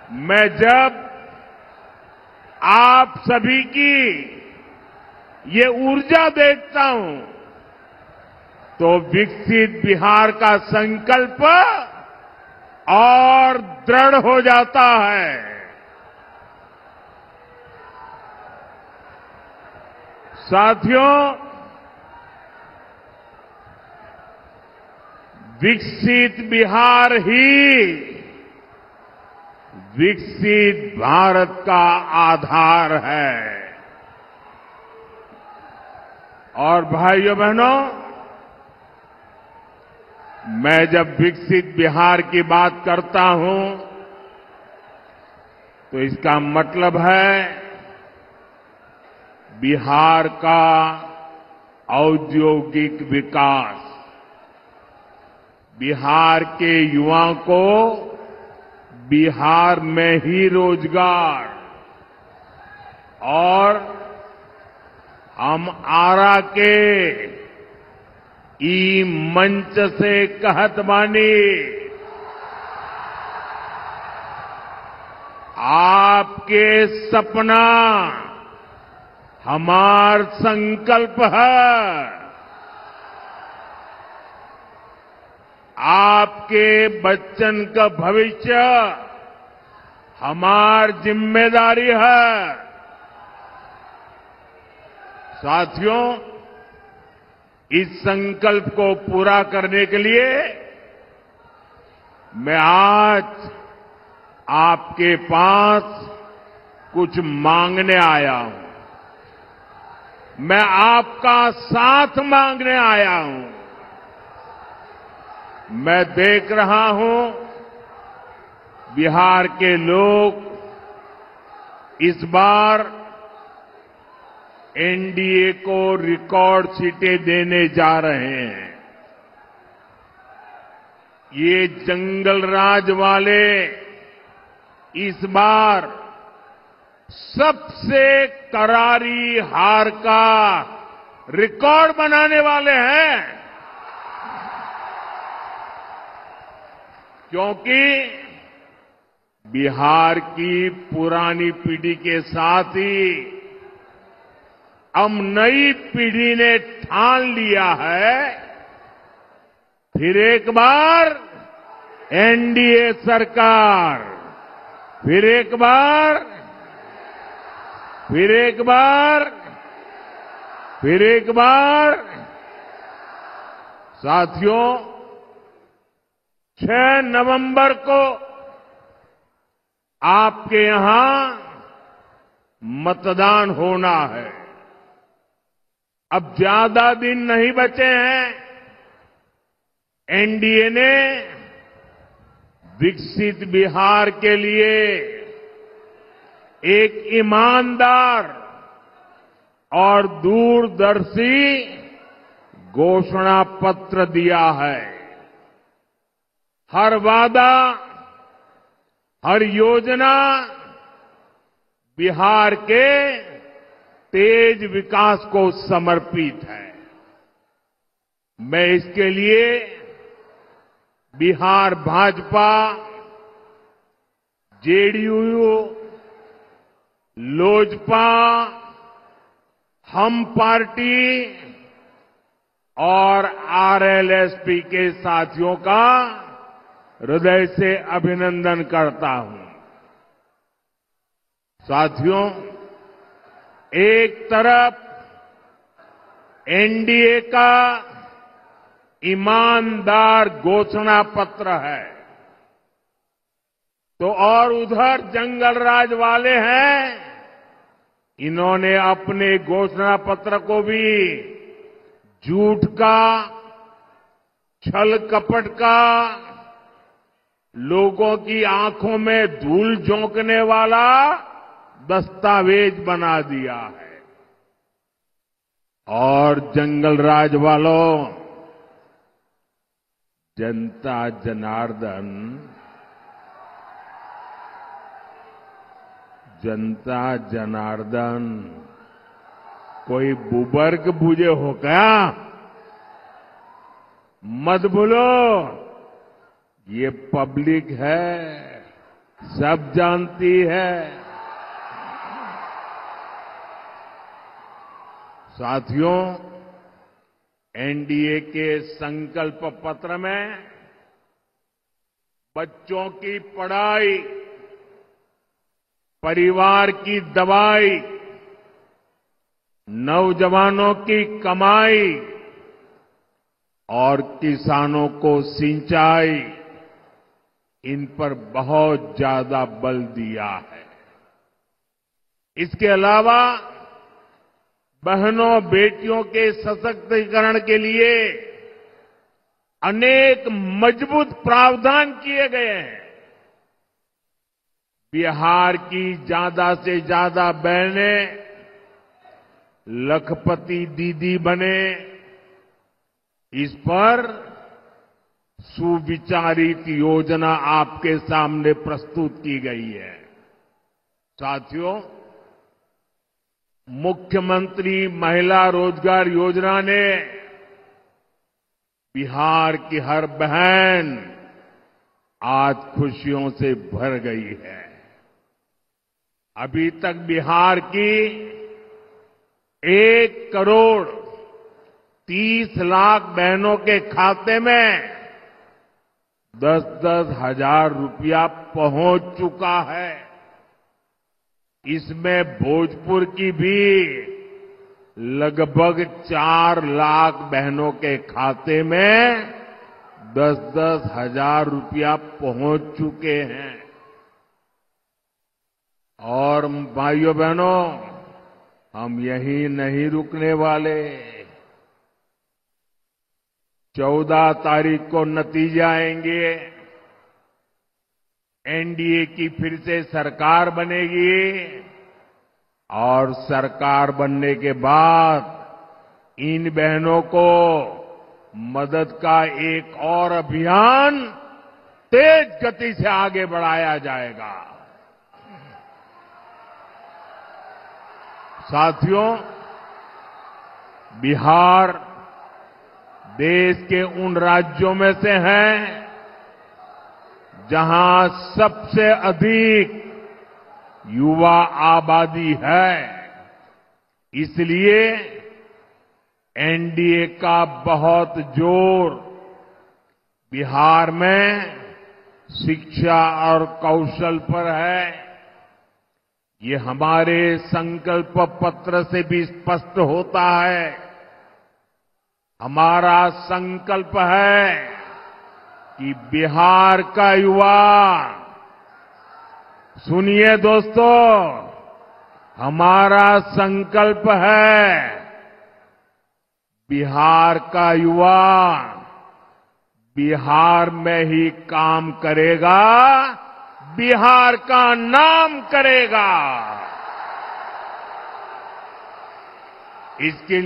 मैं जब आप सभी की ये ऊर्जा देखता हूं तो विकसित बिहार का संकल्प और दृढ़ हो जाता है। साथियों, विकसित बिहार ही विकसित भारत का आधार है। और भाइयों बहनों, मैं जब विकसित बिहार की बात करता हूं तो इसका मतलब है बिहार का औद्योगिक विकास, बिहार के युवाओं को बिहार में ही रोजगार, और हम आरा के ई मंच से कहत बानी, आपके सपना हमार संकल्प है। आपके बच्चन का भविष्य हमार जिम्मेदारी है। साथियों, इस संकल्प को पूरा करने के लिए मैं आज आपके पास कुछ मांगने आया हूं। मैं आपका साथ मांगने आया हूं। मैं देख रहा हूं बिहार के लोग इस बार एनडीए को रिकॉर्ड सीटें देने जा रहे हैं। ये जंगल राज वाले इस बार सबसे करारी हार का रिकॉर्ड बनाने वाले हैं, क्योंकि बिहार की पुरानी पीढ़ी के साथ ही अब नई पीढ़ी ने ठान लिया है, फिर एक बार एनडीए सरकार, फिर एक बार, फिर एक बार, फिर एक बार। साथियों, 6 नवंबर को आपके यहां मतदान होना है। अब ज्यादा दिन नहीं बचे हैं। एनडीए ने विकसित बिहार के लिए एक ईमानदार और दूरदर्शी घोषणा पत्र दिया है। हर वादा, हर योजना बिहार के तेज विकास को समर्पित है। मैं इसके लिए बिहार भाजपा, जेडीयू, लोजपा, हम पार्टी और आरएलएसपी के साथियों का हृदय से अभिनंदन करता हूं। साथियों, एक तरफ एनडीए का ईमानदार घोषणा पत्र है, तो और उधर जंगल राज वाले हैं। इन्होंने अपने घोषणा पत्र को भी झूठ का, छल कपट का, लोगों की आंखों में धूल झोंकने वाला दस्तावेज बना दिया है। और जंगल राज वालों, जनता जनार्दन, जनता जनार्दन कोई बुबर्ग बुझे हो क्या? मत भूलो, ये पब्लिक है, सब जानती है। साथियों, एनडीए के संकल्प पत्र में बच्चों की पढ़ाई, परिवार की दवाई, नौजवानों की कमाई और किसानों को सिंचाई, इन पर बहुत ज्यादा बल दिया है। इसके अलावा बहनों बेटियों के सशक्तिकरण के लिए अनेक मजबूत प्रावधान किए गए हैं। बिहार की ज्यादा से ज्यादा बहनें लखपति दीदी बने, इस पर सुविचारित योजना आपके सामने प्रस्तुत की गई है। साथियों, मुख्यमंत्री महिला रोजगार योजना ने बिहार की हर बहन आज खुशियों से भर गई है। अभी तक बिहार की 1,30,00,000 बहनों के खाते में 10-10 हजार रुपया पहुंच चुका है। इसमें भोजपुर की भी लगभग 4 लाख बहनों के खाते में 10-10 हजार रुपया पहुंच चुके हैं। और भाइयों बहनों, हम यहीं नहीं रुकने वाले। 14 तारीख को नतीजे आएंगे। एनडीए की फिर से सरकार बनेगी और सरकार बनने के बाद इन बहनों को मदद का एक और अभियान तेज गति से आगे बढ़ाया जाएगा। साथियों, बिहार देश के उन राज्यों में से है जहां सबसे अधिक युवा आबादी है। इसलिए एनडीए का बहुत जोर बिहार में शिक्षा और कौशल पर है। ये हमारे संकल्प पत्र से भी स्पष्ट होता है। हमारा संकल्प है कि बिहार का युवा, सुनिए दोस्तों, हमारा संकल्प है बिहार का युवा बिहार में ही काम करेगा, बिहार का नाम करेगा। इसके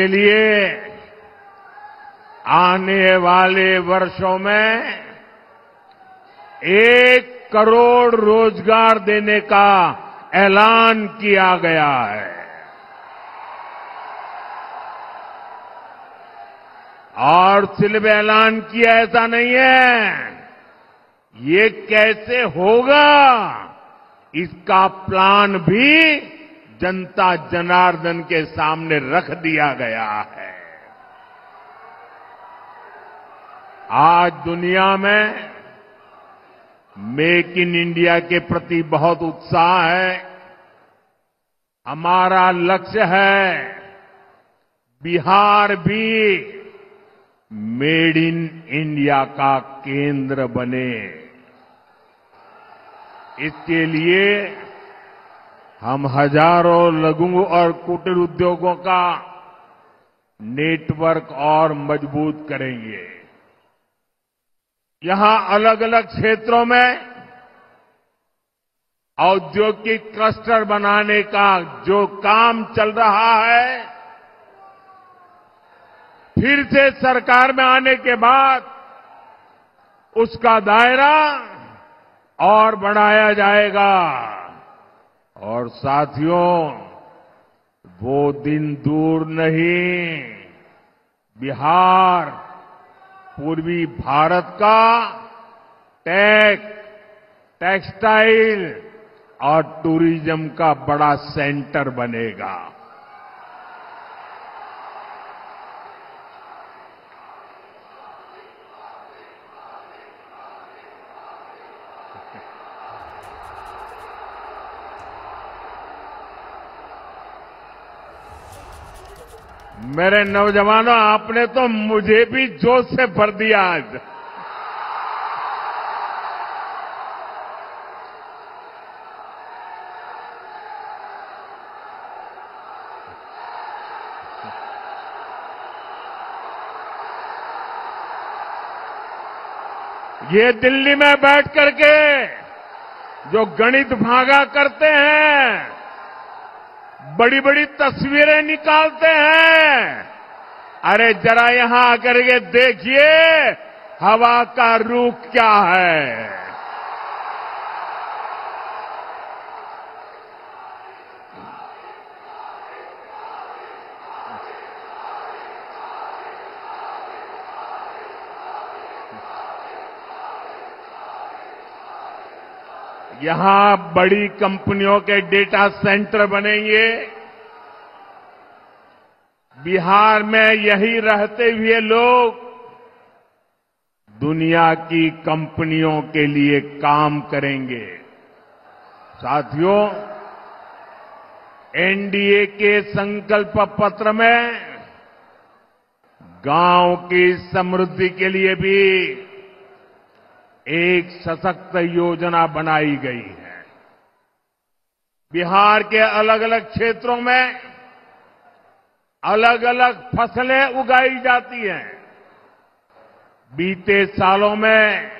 लिए आने वाले वर्षों में 1 करोड़ रोजगार देने का ऐलान किया गया है। और सिर्फ ऐलान किया ऐसा नहीं है, ये कैसे होगा इसका प्लान भी जनता जनार्दन के सामने रख दिया गया है। आज दुनिया में मेक इन इंडिया के प्रति बहुत उत्साह है। हमारा लक्ष्य है बिहार भी मेड इन इंडिया का केंद्र बने। इसके लिए हम हजारों लघु और कुटीर उद्योगों का नेटवर्क और मजबूत करेंगे। यहां अलग अलग क्षेत्रों में औद्योगिक क्लस्टर बनाने का जो काम चल रहा है, फिर से सरकार में आने के बाद उसका दायरा और बढ़ाया जाएगा। और साथियों, वो दिन दूर नहीं, बिहार पूर्वी भारत का टेक्सटाइल और टूरिज्म का बड़ा सेंटर बनेगा। मेरे नौजवानों, आपने तो मुझे भी जोश से भर दिया आज। ये दिल्ली में बैठ करके जो गणित भागा करते हैं, बड़ी बड़ी तस्वीरें निकालते हैं, अरे जरा यहां आकर के देखिए हवा का रुख क्या है। यहां बड़ी कंपनियों के डेटा सेंटर बनेंगे। बिहार में यही रहते हुए लोग दुनिया की कंपनियों के लिए काम करेंगे। साथियों, एनडीए के संकल्प पत्र में गांव की समृद्धि के लिए भी एक सशक्त योजना बनाई गई है। बिहार के अलग अलग क्षेत्रों में अलग अलग फसलें उगाई जाती हैं। बीते सालों में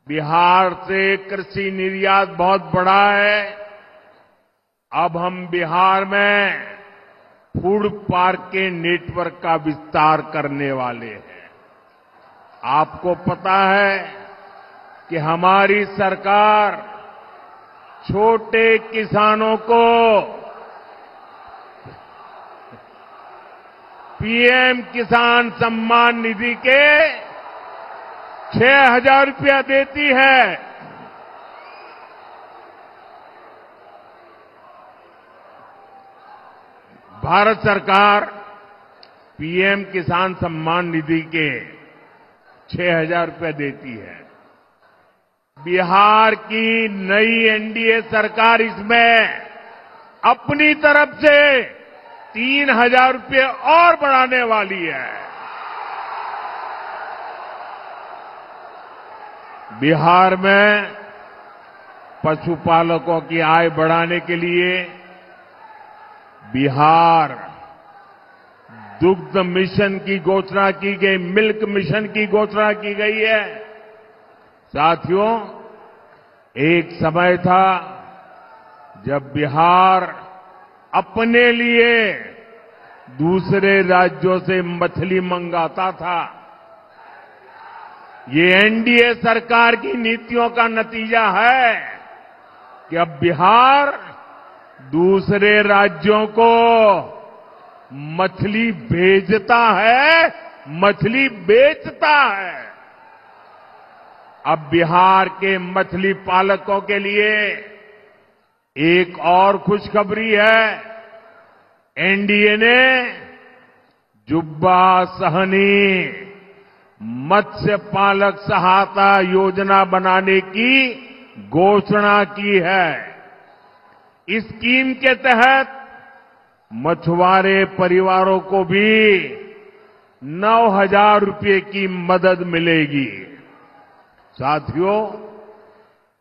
बिहार से कृषि निर्यात बहुत बढ़ा है। अब हम बिहार में फूड पार्क के नेटवर्क का विस्तार करने वाले हैं। आपको पता है कि हमारी सरकार छोटे किसानों को पीएम किसान सम्मान निधि के 6,000 रुपया देती है। भारत सरकार पीएम किसान सम्मान निधि के 6,000 रुपया देती है। बिहार की नई एनडीए सरकार इसमें अपनी तरफ से 3,000 रुपये और बढ़ाने वाली है। बिहार में पशुपालकों की आय बढ़ाने के लिए बिहार दुग्ध मिशन की घोषणा की गई, मिल्क मिशन की घोषणा की गई है। साथियों, एक समय था जब बिहार अपने लिए दूसरे राज्यों से मछली मंगाता था। ये एनडीए सरकार की नीतियों का नतीजा है कि अब बिहार दूसरे राज्यों को मछली भेजता है, मछली बेचता है। अब बिहार के मछली पालकों के लिए एक और खुशखबरी है। एनडीए ने जुब्बा सहनी मत्स्य पालक सहायता योजना बनाने की घोषणा की है। इस स्कीम के तहत मछुआरे परिवारों को भी 9,000 रुपये की मदद मिलेगी। साथियों,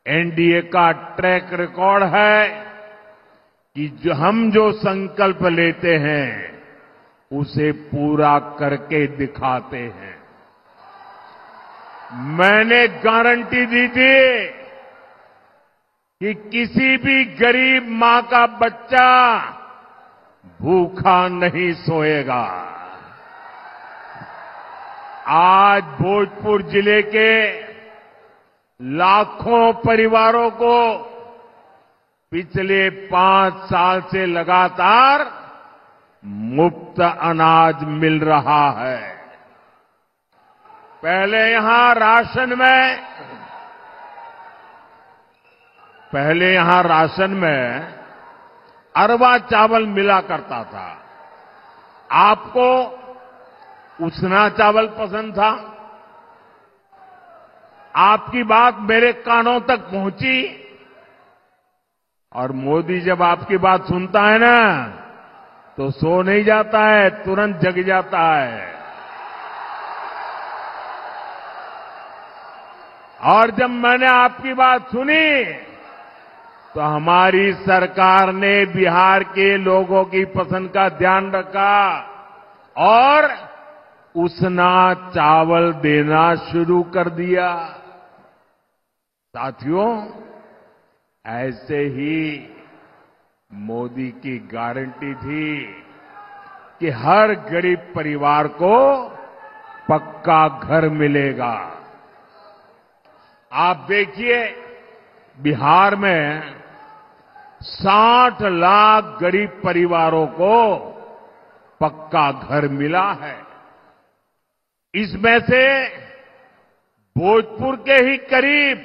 एनडीए का ट्रैक रिकॉर्ड है कि हम जो संकल्प लेते हैं उसे पूरा करके दिखाते हैं। मैंने गारंटी दी थी कि किसी भी गरीब मां का बच्चा भूखा नहीं सोएगा। आज भोजपुर जिले के लाखों परिवारों को पिछले 5 साल से लगातार मुफ्त अनाज मिल रहा है। पहले यहां राशन में अरवा चावल मिला करता था। आपको उसना चावल पसंद था। आपकी बात मेरे कानों तक पहुंची और मोदी जब आपकी बात सुनता है ना तो सो नहीं जाता है, तुरंत जग जाता है। और जब मैंने आपकी बात सुनी तो हमारी सरकार ने बिहार के लोगों की पसंद का ध्यान रखा और उसना चावल देना शुरू कर दिया। साथियों, ऐसे ही मोदी की गारंटी थी कि हर गरीब परिवार को पक्का घर मिलेगा। आप देखिए, बिहार में 60 लाख गरीब परिवारों को पक्का घर मिला है। इसमें से भोजपुर के ही करीब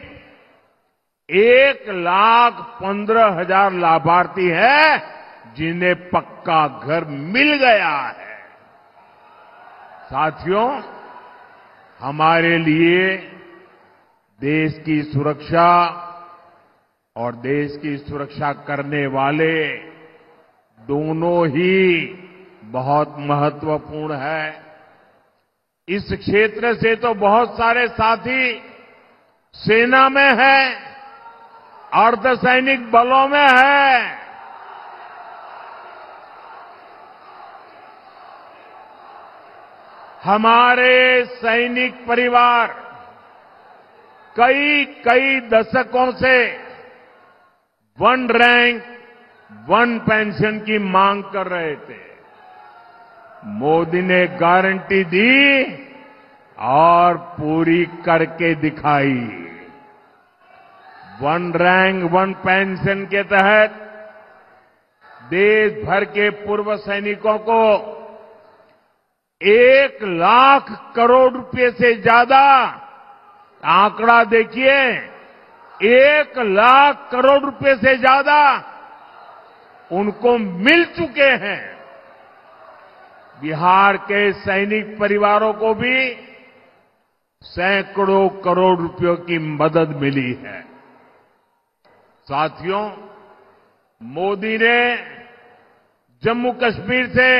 1,15,000 लाभार्थी हैं जिन्हें पक्का घर मिल गया है। साथियों, हमारे लिए देश की सुरक्षा और देश की सुरक्षा करने वाले दोनों ही बहुत महत्वपूर्ण है। इस क्षेत्र से तो बहुत सारे साथी सेना में हैं, अर्धसैनिक बलों में हैं। हमारे सैनिक परिवार कई दशकों से 1 रैंक 1 पेंशन की मांग कर रहे थे। मोदी ने गारंटी दी और पूरी करके दिखाई। 1 रैंक 1 पेंशन के तहत देश भर के पूर्व सैनिकों को 1 लाख करोड़ रुपए से ज्यादा, आंकड़ा देखिए, 1 लाख करोड़ रुपए से ज्यादा उनको मिल चुके हैं। बिहार के सैनिक परिवारों को भी सैकड़ों करोड़ रुपयों की मदद मिली है। साथियों, मोदी ने जम्मू कश्मीर से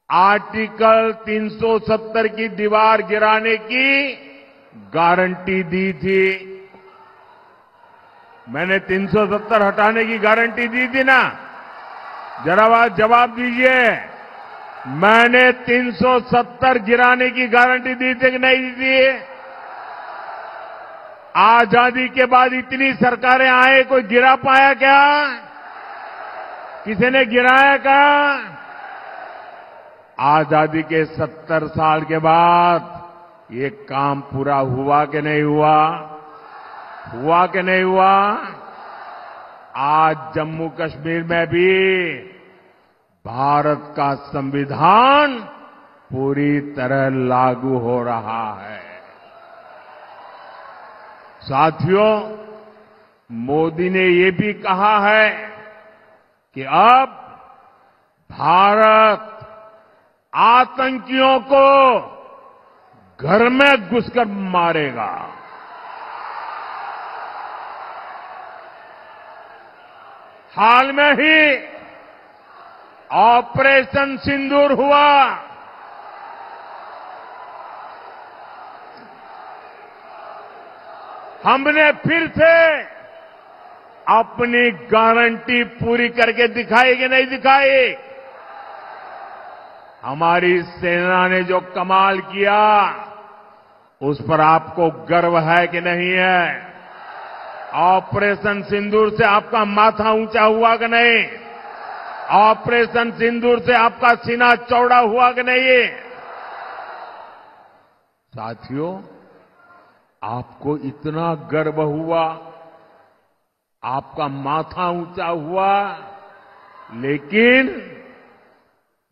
आर्टिकल 370 की दीवार गिराने की गारंटी दी थी। मैंने 370 हटाने की गारंटी दी थी ना? जरा जवाब दीजिए। मैंने 370 गिराने की गारंटी दी थी कि नहीं दी थी? आजादी के बाद इतनी सरकारें आए, कोई गिरा पाया क्या? किसी ने गिराया क्या? आजादी के 70 साल के बाद ये काम पूरा हुआ कि नहीं हुआ? हुआ कि नहीं हुआ? आज जम्मू कश्मीर में भी भारत का संविधान पूरी तरह लागू हो रहा है। साथियों, मोदी ने ये भी कहा है कि अब भारत आतंकियों को घर में घुसकर मारेगा। हाल में ही ऑपरेशन सिंदूर हुआ। हमने फिर से अपनी गारंटी पूरी करके दिखाई कि नहीं दिखाई? हमारी सेना ने जो कमाल किया उस पर आपको गर्व है कि नहीं है? ऑपरेशन सिंदूर से आपका माथा ऊंचा हुआ कि नहीं? ऑपरेशन सिंदूर से आपका सीना चौड़ा हुआ कि नहीं? साथियों, आपको इतना गर्व हुआ, आपका माथा ऊंचा हुआ, लेकिन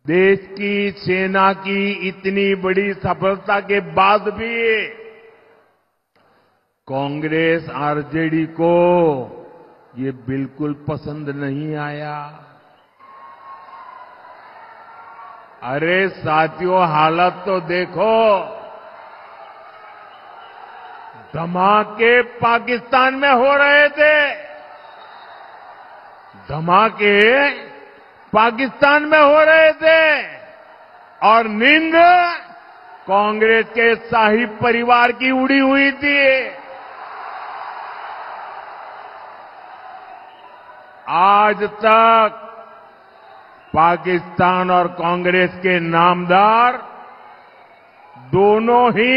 देश की सेना की इतनी बड़ी सफलता के बाद भी कांग्रेस आरजेडी को ये बिल्कुल पसंद नहीं आया। अरे साथियों, हालत तो देखो। धमाके पाकिस्तान में हो रहे थे, धमाके पाकिस्तान में हो रहे थे, और नींद कांग्रेस के शाही परिवार की उड़ी हुई थी। आज तक पाकिस्तान और कांग्रेस के नामदार दोनों ही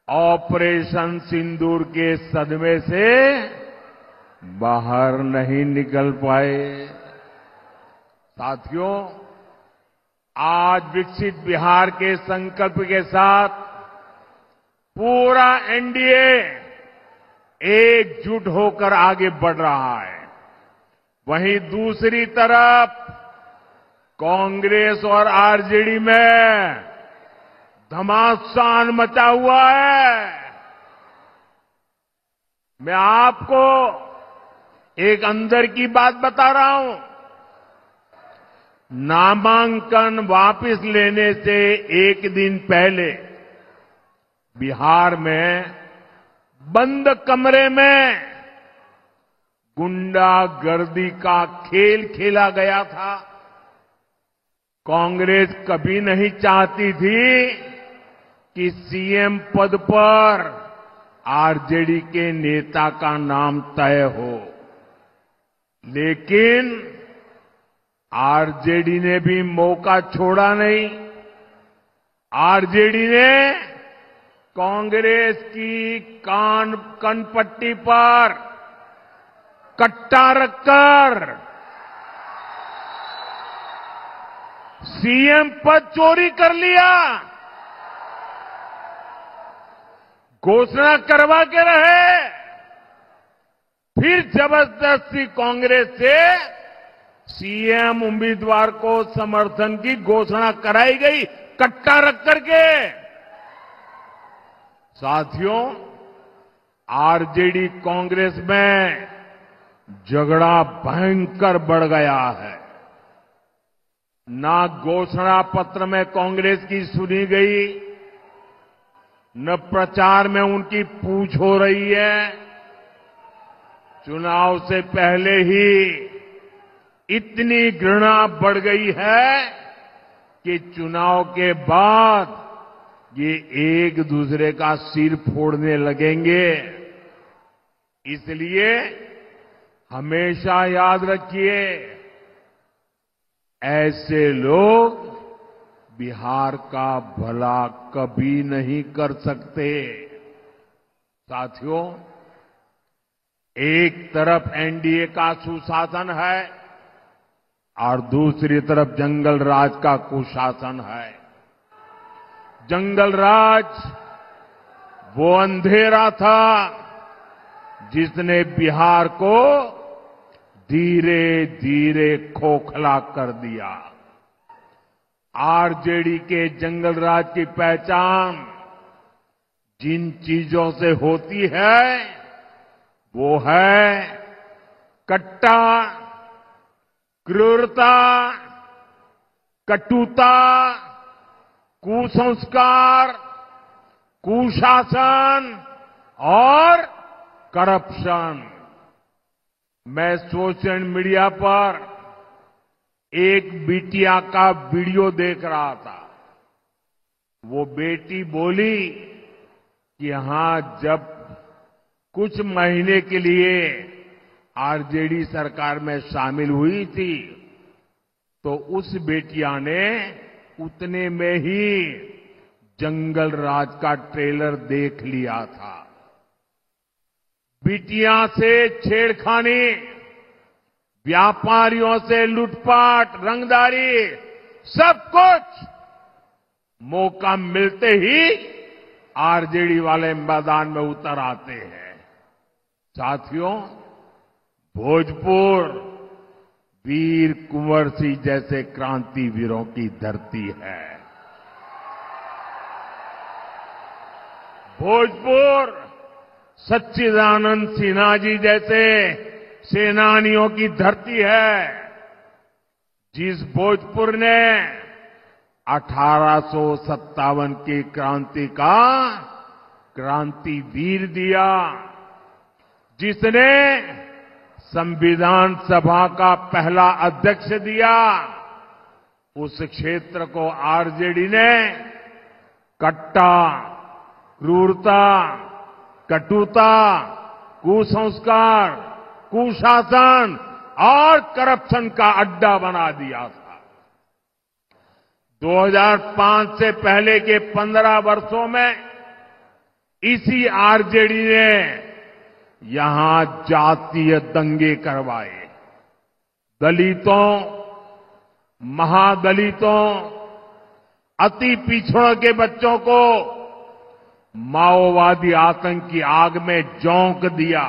ऑपरेशन सिंदूर के सदमे से बाहर नहीं निकल पाए। साथियों, आज विकसित बिहार के संकल्प के साथ पूरा एनडीए एकजुट होकर आगे बढ़ रहा है। वहीं दूसरी तरफ कांग्रेस और आरजेडी में घमासान मचा हुआ है। मैं आपको एक अंदर की बात बता रहा हूं। नामांकन वापस लेने से एक दिन पहले बिहार में बंद कमरे में गुंडागर्दी का खेल खेला गया था। कांग्रेस कभी नहीं चाहती थी कि सीएम पद पर आरजेडी के नेता का नाम तय हो, लेकिन आरजेडी ने भी मौका छोड़ा नहीं। आरजेडी ने कांग्रेस की कनपट्टी पर कट्टा रखकर सीएम पद चोरी कर लिया। घोषणा करवा के रहे, फिर जबरदस्ती कांग्रेस से सीएम उम्मीदवार को समर्थन की घोषणा कराई गई, कट्टा रख करके। साथियों, आरजेडी कांग्रेस में झगड़ा भयंकर बढ़ गया है। ना घोषणा पत्र में कांग्रेस की सुनी गई, न प्रचार में उनकी पूछ हो रही है। चुनाव से पहले ही इतनी घृणा बढ़ गई है कि चुनाव के बाद ये एक दूसरे का सिर फोड़ने लगेंगे। इसलिए हमेशा याद रखिए, ऐसे लोग बिहार का भला कभी नहीं कर सकते। साथियों, एक तरफ एनडीए का सुशासन है और दूसरी तरफ जंगल राज का कुशासन है। जंगल राज वो अंधेरा था जिसने बिहार को धीरे धीरे खोखला कर दिया। आरजेडी के जंगल राज की पहचान जिन चीजों से होती है वो है कट्टा, क्रूरता, कटुता, कुसंस्कार, कुशासन और करप्शन। मैं सोशल मीडिया पर एक बिटिया का वीडियो देख रहा था। वो बेटी बोली कि हां, जब कुछ महीने के लिए आरजेडी सरकार में शामिल हुई थी तो उस बेटिया ने उतने में ही जंगल राज का ट्रेलर देख लिया था। बिटिया से छेड़खानी, व्यापारियों से लूटपाट, रंगदारी, सब कुछ मौका मिलते ही आरजेडी वाले मैदान में उतर आते हैं। साथियों, भोजपुर वीर कुंवर सिंह जैसे क्रांतिवीरों की धरती है। भोजपुर सच्चिदानंद सिन्हा जी जैसे सेनानियों की धरती है। जिस भोजपुर ने 1857 की क्रांति का क्रांतिवीर दिया, जिसने संविधान सभा का पहला अध्यक्ष दिया, उस क्षेत्र को आरजेडी ने कट्टा, क्रूरता, कटुता, कुसंस्कार, कुशासन और करप्शन का अड्डा बना दिया था। 2005 से पहले के 15 वर्षों में इसी आरजेडी ने यहां जातीय दंगे करवाए। दलितों, महादलितों, अति पिछड़ों के बच्चों को माओवादी आतंक की आग में झोंक दिया।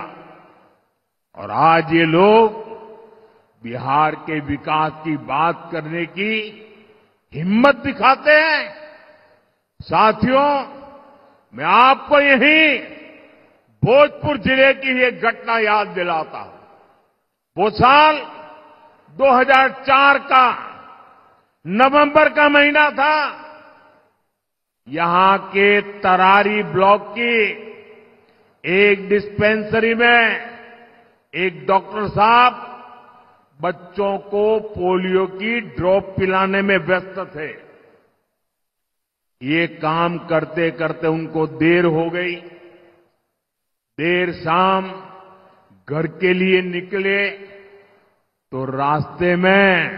और आज ये लोग बिहार के विकास की बात करने की हिम्मत दिखाते हैं। साथियों, मैं आपको यही भोजपुर जिले की एक घटना याद दिलाता हूं। वो साल 2004 का नवंबर का महीना था। यहां के तरारी ब्लॉक की एक डिस्पेंसरी में एक डॉक्टर साहब बच्चों को पोलियो की ड्रॉप पिलाने में व्यस्त थे। ये काम करते करते उनको देर हो गई। देर शाम घर के लिए निकले तो रास्ते में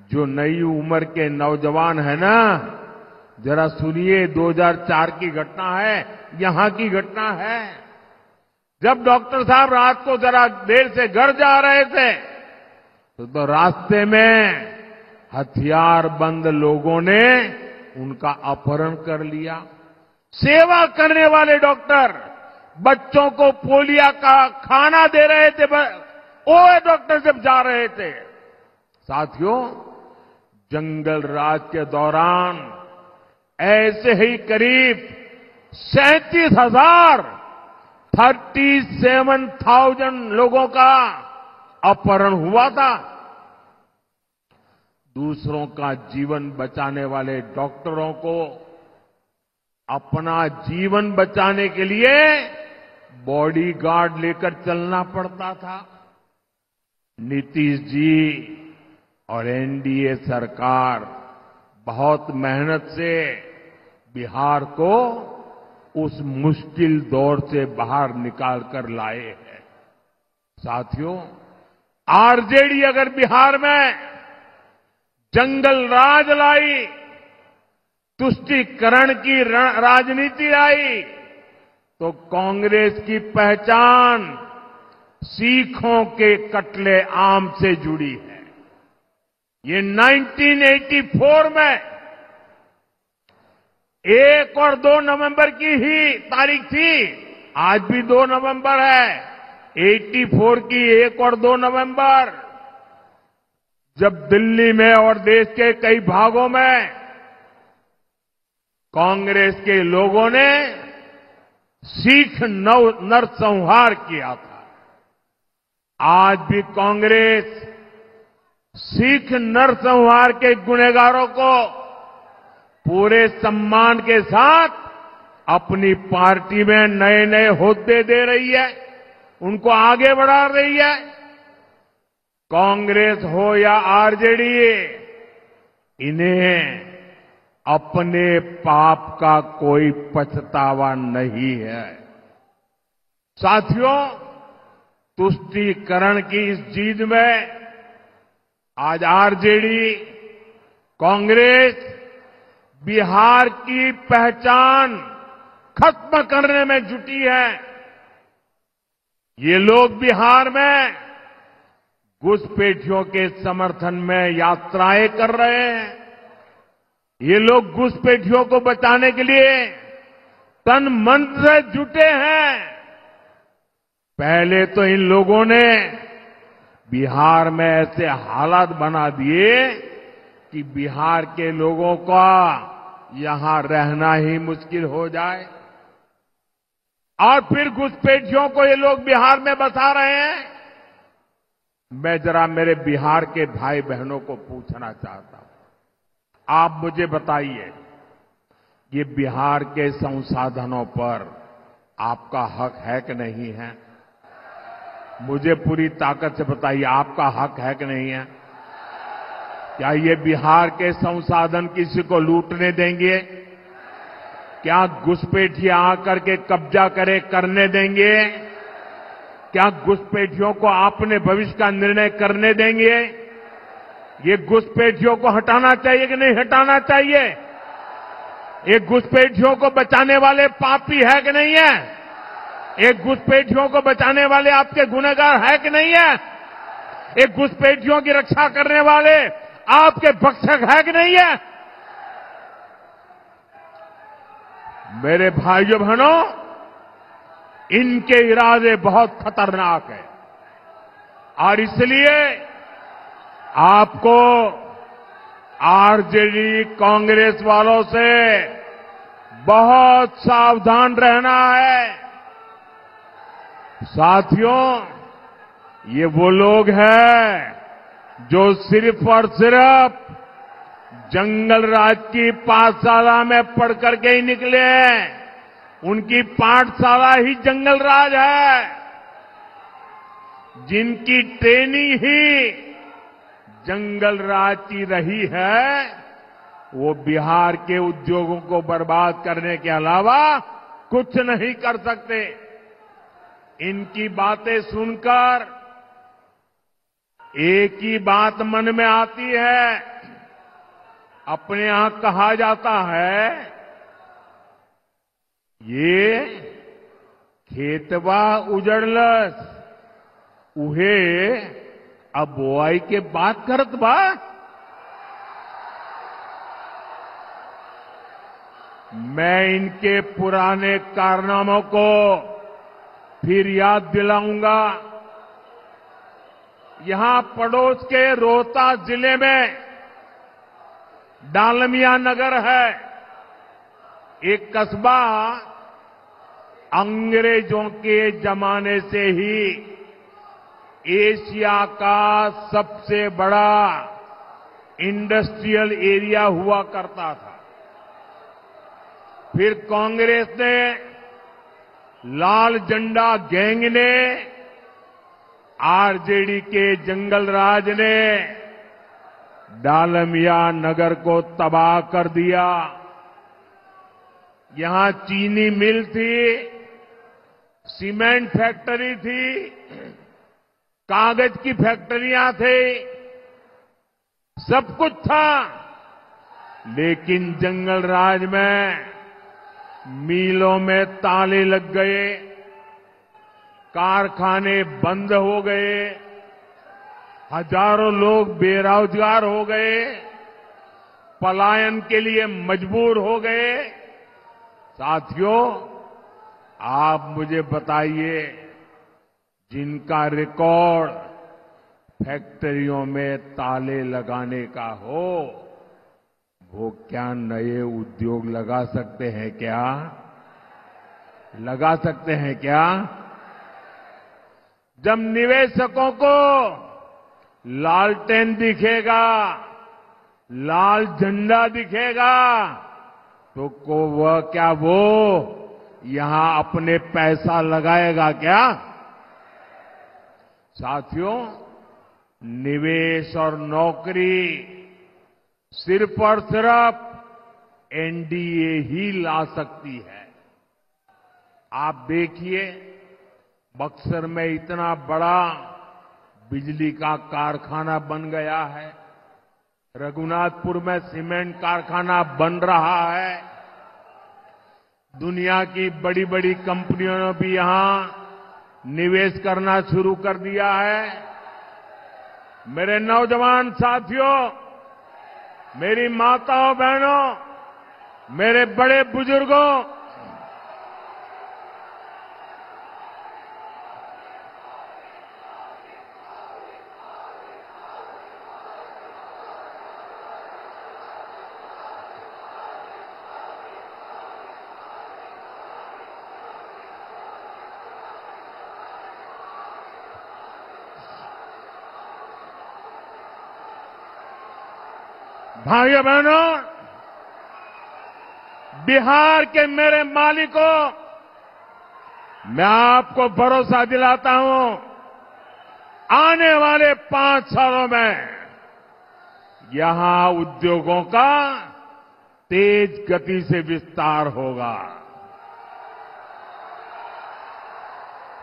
जो नई उम्र के नौजवान है ना, जरा सुनिए, 2004 की घटना है, यहां की घटना है। जब डॉक्टर साहब रात को जरा देर से घर जा रहे थे तो रास्ते में हथियारबंद लोगों ने उनका अपहरण कर लिया। सेवा करने वाले डॉक्टर बच्चों को पोलियो का खाना दे रहे थे, ओए डॉक्टर जब जा रहे थे। साथियों, जंगल राज के दौरान ऐसे ही करीब 37,000 लोगों का अपहरण हुआ था। दूसरों का जीवन बचाने वाले डॉक्टरों को अपना जीवन बचाने के लिए बॉडीगार्ड लेकर चलना पड़ता था। नीतीश जी और एनडीए सरकार बहुत मेहनत से बिहार को उस मुश्किल दौर से बाहर निकाल कर लाए हैं। साथियों, आरजेडी अगर बिहार में जंगल राज लाई, तुष्टीकरण की राजनीति आई, तो कांग्रेस की पहचान सीखों के कटले आम से जुड़ी है। ये 1984 में 1 और 2 नवंबर की ही तारीख थी। आज भी 2 नवंबर है। 84 की 1 और 2 नवंबर, जब दिल्ली में और देश के कई भागों में कांग्रेस के लोगों ने सिख नरसंहार किया था। आज भी कांग्रेस सिख नरसंहार के गुनहगारों को पूरे सम्मान के साथ अपनी पार्टी में नए नए होद्दे दे रही है, उनको आगे बढ़ा रही है। कांग्रेस हो या आरजेडी, इन्हें अपने पाप का कोई पछतावा नहीं है। साथियों, तुष्टीकरण की इस जीत में आज आरजेडी, कांग्रेस बिहार की पहचान खत्म करने में जुटी है। ये लोग बिहार में घुसपैठियों के समर्थन में यात्राएं कर रहे हैं। ये लोग घुसपैठियों को बचाने के लिए तन मन से जुटे हैं। पहले तो इन लोगों ने बिहार में ऐसे हालात बना दिए कि बिहार के लोगों का यहां रहना ही मुश्किल हो जाए, और फिर घुसपैठियों को ये लोग बिहार में बसा रहे हैं। मैं जरा मेरे बिहार के भाई बहनों को पूछना चाहता हूं, आप मुझे बताइए, ये बिहार के संसाधनों पर आपका हक है कि नहीं है? मुझे पूरी ताकत से बताइए, आपका हक है कि नहीं है? क्या ये बिहार के संसाधन किसी को लूटने देंगे? क्या घुसपैठिए आकर के कब्जा करने देंगे? क्या घुसपैठियों को अपने भविष्य का निर्णय करने देंगे? ये घुसपैठियों को हटाना चाहिए कि नहीं हटाना चाहिए? ये घुसपैठियों को बचाने वाले पापी है कि नहीं है? ये घुसपैठियों को बचाने वाले आपके गुनहगार है कि नहीं है? ये घुसपैठियों की रक्षा करने वाले आपके भक्षक है कि नहीं है? मेरे भाइयों बहनों, इनके इरादे बहुत खतरनाक हैं, और इसलिए आपको आरजेडी कांग्रेस वालों से बहुत सावधान रहना है। साथियों, ये वो लोग हैं जो सिर्फ और सिर्फ जंगल राज की पाठशाला में पढ़ करके ही निकले हैं। उनकी पाठशाला ही जंगल राज है, जिनकी ट्रेनिंग ही जंगल राज की रही है, वो बिहार के उद्योगों को बर्बाद करने के अलावा कुछ नहीं कर सकते। इनकी बातें सुनकर एक ही बात मन में आती है। अपने यहां कहा जाता है, ये खेतवा उजड़लस उहे अब बोआई के बात करत बा। मैं इनके पुराने कारनामों को फिर याद दिलाऊंगा। यहां पड़ोस के रोहतास जिले में डालमिया नगर है, एक कस्बा अंग्रेजों के जमाने से ही एशिया का सबसे बड़ा इंडस्ट्रियल एरिया हुआ करता था। फिर कांग्रेस ने, लाल झंडा गैंग ने, आरजेडी के जंगल राज ने डालमिया नगर को तबाह कर दिया। यहां चीनी मिल थी, सीमेंट फैक्ट्री थी, कागज की फैक्ट्रियां थी, सब कुछ था। लेकिन जंगल राज में मिलों में ताले लग गए, कारखाने बंद हो गए, हजारों लोग बेरोजगार हो गए, पलायन के लिए मजबूर हो गए। साथियों, आप मुझे बताइए, जिनका रिकॉर्ड फैक्ट्रियों में ताले लगाने का हो, वो क्या नए उद्योग लगा सकते हैं क्या? लगा सकते हैं क्या? जब निवेशकों को लालटेन दिखेगा, लाल झंडा दिखेगा, तो वो यहां अपने पैसा लगाएगा क्या? साथियों, निवेश और नौकरी सिर्फ और सिर्फ एनडीए ही ला सकती है। आप देखिए, बक्सर में इतना बड़ा बिजली का कारखाना बन गया है, रघुनाथपुर में सीमेंट कारखाना बन रहा है, दुनिया की बड़ी बड़ी कंपनियों ने भी यहां निवेश करना शुरू कर दिया है। मेरे नौजवान साथियों, मेरी माताओं बहनों, मेरे बड़े बुजुर्गों, भाइयों बहनों, बिहार के मेरे मालिकों, मैं आपको भरोसा दिलाता हूं, आने वाले 5 सालों में यहां उद्योगों का तेज गति से विस्तार होगा।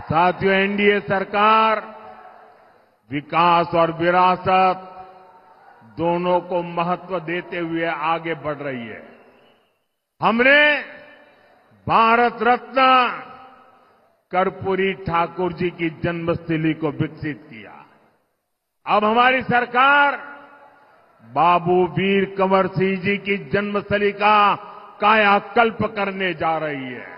साथियों, एनडीए सरकार विकास और विरासत दोनों को महत्व देते हुए आगे बढ़ रही है। हमने भारत रत्न कर्पूरी ठाकुर जी की जन्मस्थली को विकसित किया। अब हमारी सरकार बाबू वीर कंवर सिंह जी की जन्मस्थली का कायाकल्प करने जा रही है।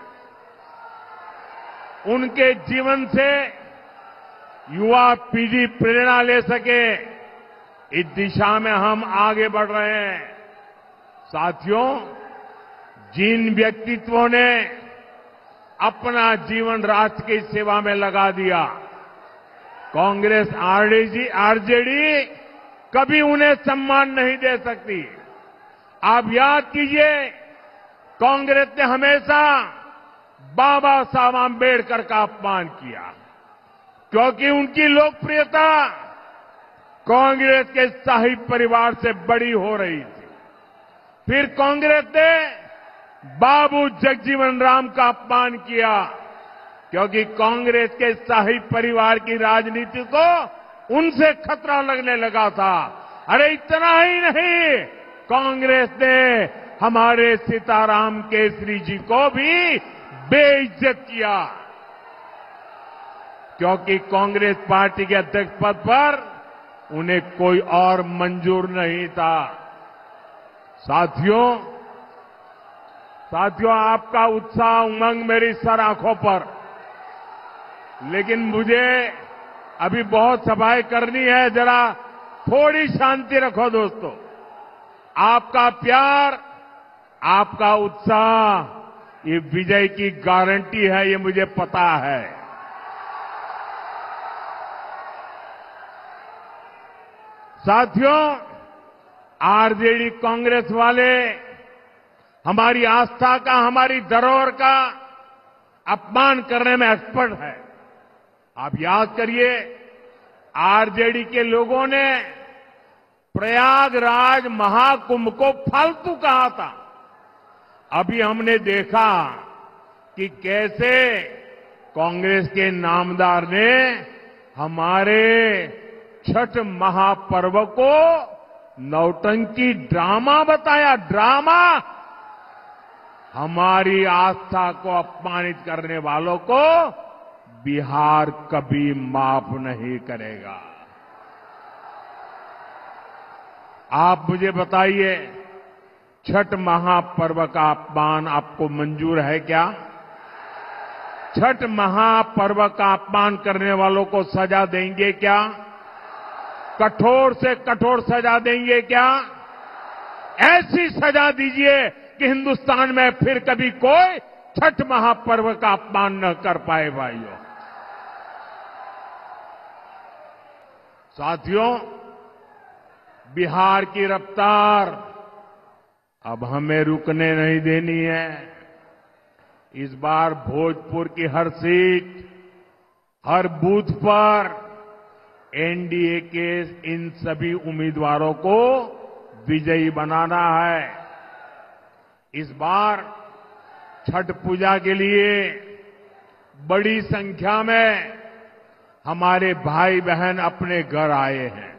उनके जीवन से युवा पीढ़ी प्रेरणा ले सके, इस दिशा में हम आगे बढ़ रहे हैं। साथियों, जिन व्यक्तित्वों ने अपना जीवन राष्ट्र की सेवा में लगा दिया, कांग्रेस आरजेडी कभी उन्हें सम्मान नहीं दे सकती। आप याद कीजिए, कांग्रेस ने हमेशा बाबा साहब आंबेडकर का अपमान किया, क्योंकि उनकी लोकप्रियता कांग्रेस के शाही परिवार से बड़ी हो रही थी। फिर कांग्रेस ने बाबू जगजीवन राम का अपमान किया, क्योंकि कांग्रेस के शाही परिवार की राजनीति को उनसे खतरा लगने लगा था। अरे इतना ही नहीं, कांग्रेस ने हमारे सीताराम केसरी जी को भी बेइज्जत किया, क्योंकि कांग्रेस पार्टी के अध्यक्ष पद पर उन्हें कोई और मंजूर नहीं था। साथियों, आपका उत्साह उमंग मेरी सर आंखों पर, लेकिन मुझे अभी बहुत सभाएं करनी है। जरा थोड़ी शांति रखो दोस्तों। आपका प्यार, आपका उत्साह ये विजय की गारंटी है, ये मुझे पता है। साथियों, आरजेडी कांग्रेस वाले हमारी आस्था का, हमारी धरोहर का अपमान करने में एक्सपर्ट है। आप याद करिए, आरजेडी के लोगों ने प्रयागराज महाकुंभ को फालतू कहा था। अभी हमने देखा कि कैसे कांग्रेस के नामदार ने हमारे छठ महापर्व को नौटंकी ड्रामा बताया। ड्रामा! हमारी आस्था को अपमानित करने वालों को बिहार कभी माफ नहीं करेगा। आप मुझे बताइए, छठ महापर्व का अपमान आपको मंजूर है क्या? छठ महापर्व का अपमान करने वालों को सजा देंगे क्या? कठोर से कठोर सजा देंगे क्या? ऐसी सजा दीजिए कि हिंदुस्तान में फिर कभी कोई छठ महापर्व का अपमान न कर पाए। भाइयों, साथियों, बिहार की रफ्तार अब हमें रुकने नहीं देनी है। इस बार भोजपुर की हर सीट, हर बूथ पर एनडीए के इन सभी उम्मीदवारों को विजयी बनाना है। इस बार छठ पूजा के लिए बड़ी संख्या में हमारे भाई बहन अपने घर आए हैं।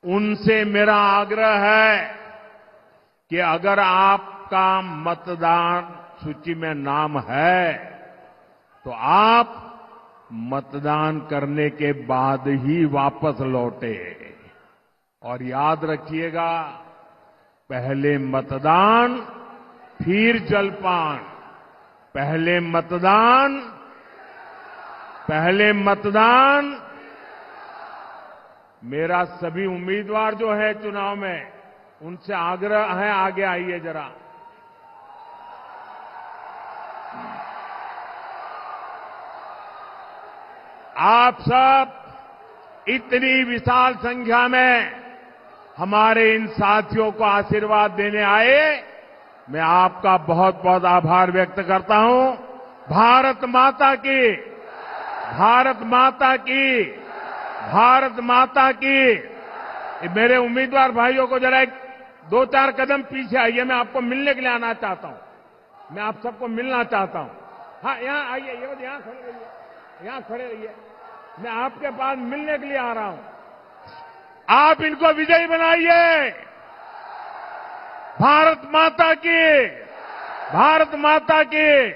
उनसे मेरा आग्रह है कि अगर आपका मतदान सूची में नाम है तो आप मतदान करने के बाद ही वापस लौटे। और याद रखिएगा, पहले मतदान फिर जलपान। पहले मतदान। मेरा सभी उम्मीदवार जो है चुनाव में, उनसे आग्रह है, आगे आइए जरा। आप सब इतनी विशाल संख्या में हमारे इन साथियों को आशीर्वाद देने आए, मैं आपका बहुत बहुत आभार व्यक्त करता हूं। भारत माता की, भारत माता की, भारत माता की। मेरे उम्मीदवार भाइयों को जरा 2-4 कदम पीछे आइए, मैं आपको मिलने के लिए आना चाहता हूं। मैं आप सबको मिलना चाहता हूं। हाँ, यहां आइए, यहां खड़े रहिए, यहां खड़े रहिए। मैं आपके पास मिलने के लिए आ रहा हूं। आप इनको विजयी बनाइए। भारत माता की, भारत माता की।